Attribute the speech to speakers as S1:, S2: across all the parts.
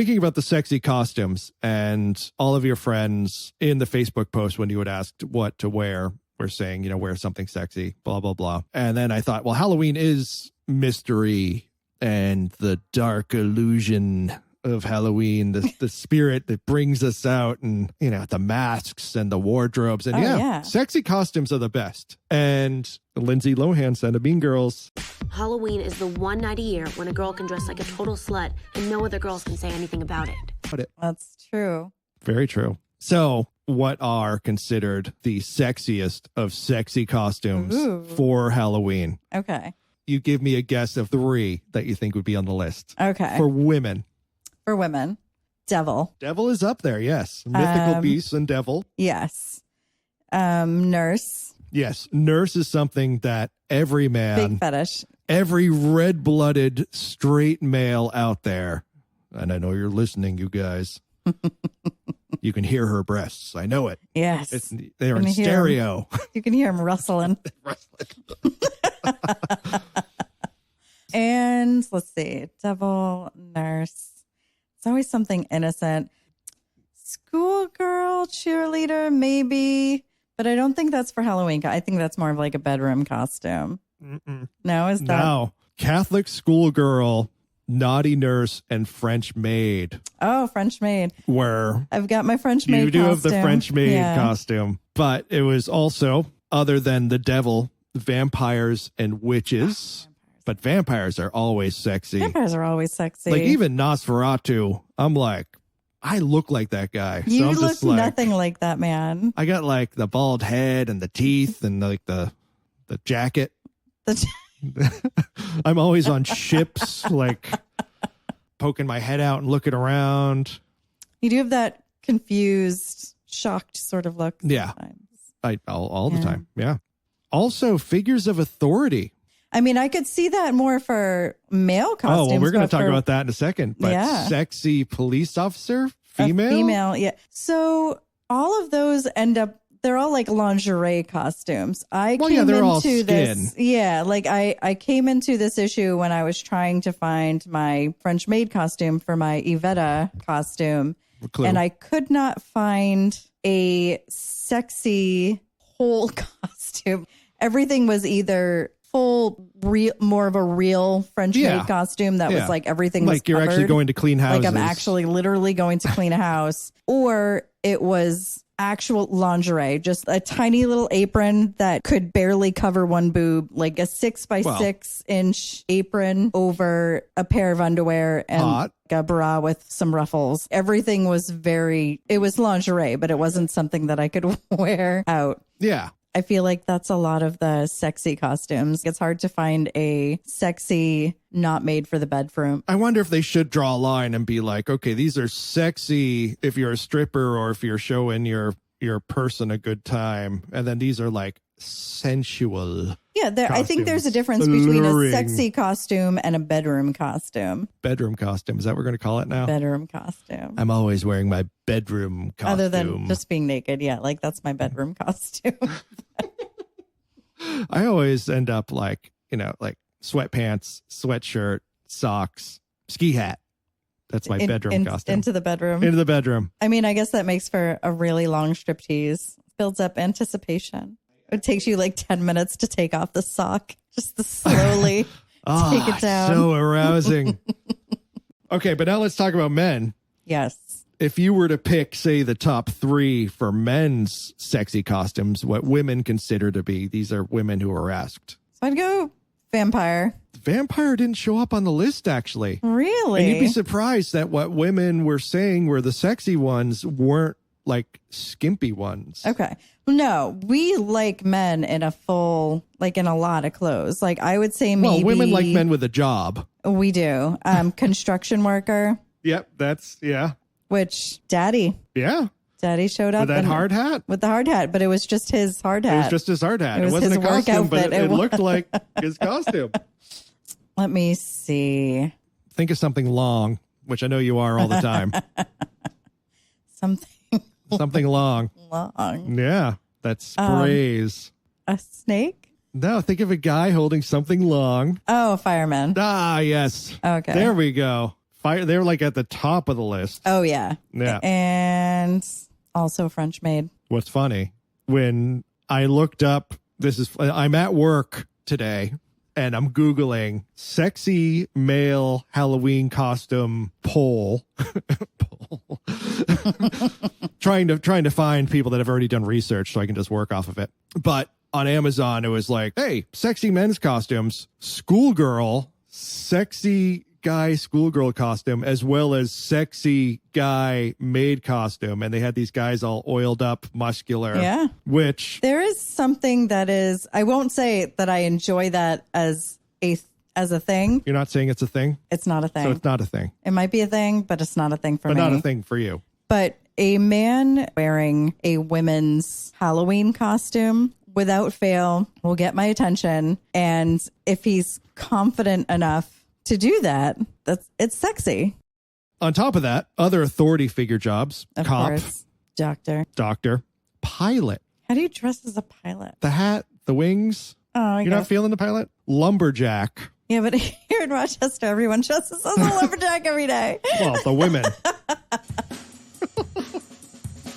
S1: thinking about the sexy costumes and all of your friends in the Facebook post when you would ask what to wear, were saying, wear something sexy, blah, blah, blah. And then I thought, well, Halloween is mystery and the dark illusion of Halloween, the spirit that brings us out, and the masks and the wardrobes, and sexy costumes are the best. And Lindsay Lohan said to Mean Girls,
S2: Halloween is the one night a year when a girl can dress like a total slut and no other girls can say anything about it.
S3: That's true.
S1: Very true. So what are considered the sexiest of sexy costumes for Halloween?
S3: Okay.
S1: You give me a guess of 3 that you think would be on the list.
S3: Okay.
S1: For women.
S3: For women, devil.
S1: Devil is up there, yes. Mythical beast and devil.
S3: Yes. Nurse.
S1: Yes. Nurse is something that every man,
S3: big fetish,
S1: every red-blooded straight male out there, and I know you're listening, you guys. You can hear her breasts. I know it.
S3: Yes.
S1: They're in stereo.
S3: You can hear them rustling. And let's see. Devil, nurse. It's always something innocent. Schoolgirl, cheerleader, maybe. But I don't think that's for Halloween. I think that's more of like a bedroom costume. No, is that?
S1: No. Catholic schoolgirl, naughty nurse, and French maid.
S3: Oh, French maid.
S1: Where
S3: I've got my French maid
S1: You do
S3: costume.
S1: have the French maid costume. But it was also, other than the devil, vampires and witches. But vampires are always sexy.
S3: Vampires are always sexy.
S1: Like even Nosferatu, I'm like, I look like that guy.
S3: You
S1: so I'm
S3: look
S1: just like,
S3: nothing like that man.
S1: I got like the bald head and the teeth and like the jacket. I'm always on ships, like poking my head out and looking around.
S3: You do have that confused, shocked sort of look.
S1: Yeah.
S3: Sometimes.
S1: All the time. Yeah. Also, figures of authority.
S3: I mean, I could see that more for male costumes.
S1: Oh, well, we're going to talk about that in a second. But sexy police officer, female?
S3: Female, yeah. So all of those end up, they're all like lingerie costumes.
S1: They're all skin.
S3: Yeah, like I came into this issue when I was trying to find my French maid costume for my Yvetta costume.
S1: Clue.
S3: And I could not find a sexy whole costume. Everything was either more of a real French maid costume that was like everything was
S1: like you're
S3: covered.
S1: Actually going to clean houses.
S3: Like I'm actually literally going to clean a house. Or it was actual lingerie, just a tiny little apron that could barely cover one boob, like a 6 by 6 inch apron over a pair of underwear and a bra with some ruffles. Everything was it was lingerie, but it wasn't something that I could wear out.
S1: Yeah.
S3: I feel like that's a lot of the sexy costumes. It's hard to find a sexy, not made for the bedroom.
S1: I wonder if they should draw a line and be like, okay, these are sexy if you're a stripper or if you're showing your person a good time. And then these are like sensual.
S3: Yeah, I think there's a difference between a sexy costume and a bedroom costume.
S1: Bedroom costume. Is that what we're going to call it now?
S3: Bedroom costume.
S1: I'm always wearing my bedroom costume.
S3: Other than just being naked. Yeah, like that's my bedroom costume.
S1: I always end up like sweatpants, sweatshirt, socks, ski hat. That's my bedroom costume.
S3: Into the bedroom.
S1: Into the bedroom.
S3: I mean, I guess that makes for a really long striptease. Builds up anticipation. It takes you like 10 minutes to take off the sock. Just to slowly take it down.
S1: So arousing. Okay, but now let's talk about men.
S3: Yes.
S1: If you were to pick, say, the top 3 for men's sexy costumes, what women consider to be, these are women who are asked.
S3: So I'd go vampire.
S1: Vampire didn't show up on the list, actually.
S3: Really?
S1: And you'd be surprised that what women were saying were the sexy ones weren't like skimpy ones.
S3: Okay. No, we like men in a full, like in a lot of clothes. Like I would say maybe.
S1: Well, women like men with a job.
S3: We do. Construction worker.
S1: Yep, yeah.
S3: Which Daddy.
S1: Yeah.
S3: Daddy showed up.
S1: With that hard hat?
S3: With the hard hat, but it was just his hard hat.
S1: It was just his hard hat. It wasn't
S3: his
S1: a costume,
S3: outfit.
S1: but it looked like his costume.
S3: Let me see.
S1: Think of something long, which I know you are all the time. Something long.
S3: Long.
S1: Yeah, that sprays.
S3: A snake?
S1: No, think of a guy holding something long.
S3: Oh, a fireman.
S1: Ah, yes.
S3: Okay.
S1: There we go. They're like at the top of the list.
S3: Oh, yeah.
S1: Yeah.
S3: And also French maid.
S1: What's funny, when I looked up, I'm at work today and I'm Googling sexy male Halloween costume poll. trying to find people that have already done research so I can just work off of it. But on Amazon, it was like, hey, sexy men's costumes, schoolgirl, sexy guy schoolgirl costume, as well as sexy guy maid costume. And they had these guys all oiled up, muscular.
S3: Yeah.
S1: Which
S3: there is something that is, I won't say that I enjoy that as a thing.
S1: You're not saying it's a thing?
S3: It's not a thing.
S1: So it's not a thing.
S3: It might be a thing, but it's not a thing for me.
S1: But not a thing for you.
S3: But a man wearing a women's Halloween costume without fail will get my attention. And if he's confident enough to do that, it's sexy.
S1: On top of that, other authority figure jobs,
S3: Of
S1: cop,
S3: course.
S1: doctor, pilot,
S3: How do you dress as a pilot?
S1: the hat, the wings.
S3: Oh,
S1: You're not feeling the pilot? Lumberjack.
S3: Yeah, but here in Rochester, everyone dresses as a lumberjack every day.
S1: Well, the women.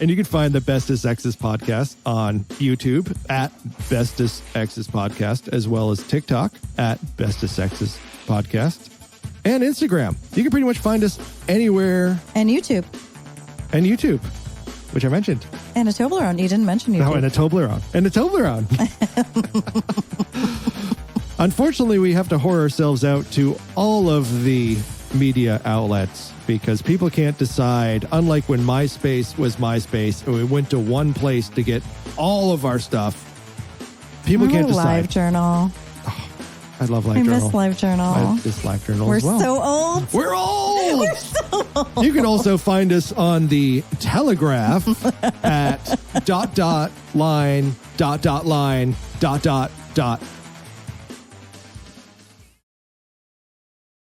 S1: And you can find the Bestest Exes Podcast on YouTube at Bestest Exes Podcast, as well as TikTok at Bestest Exes Podcast, and Instagram. You can pretty much find us anywhere.
S3: And YouTube.
S1: And YouTube, which I mentioned.
S3: And a Toblerone. You didn't mention YouTube.
S1: Oh, and a Toblerone. And a Toblerone. Unfortunately, we have to whore ourselves out to all of the media outlets because people can't decide. Unlike when MySpace was MySpace, and we went to one place to get all of our stuff. People can't decide.
S3: LiveJournal.
S1: I love LiveJournal.
S3: I miss LiveJournal.
S1: I miss LiveJournal
S3: We're
S1: as well.
S3: so old.
S1: We're old.
S3: We're so old.
S1: You can also find us on the Telegraph at ..line ..line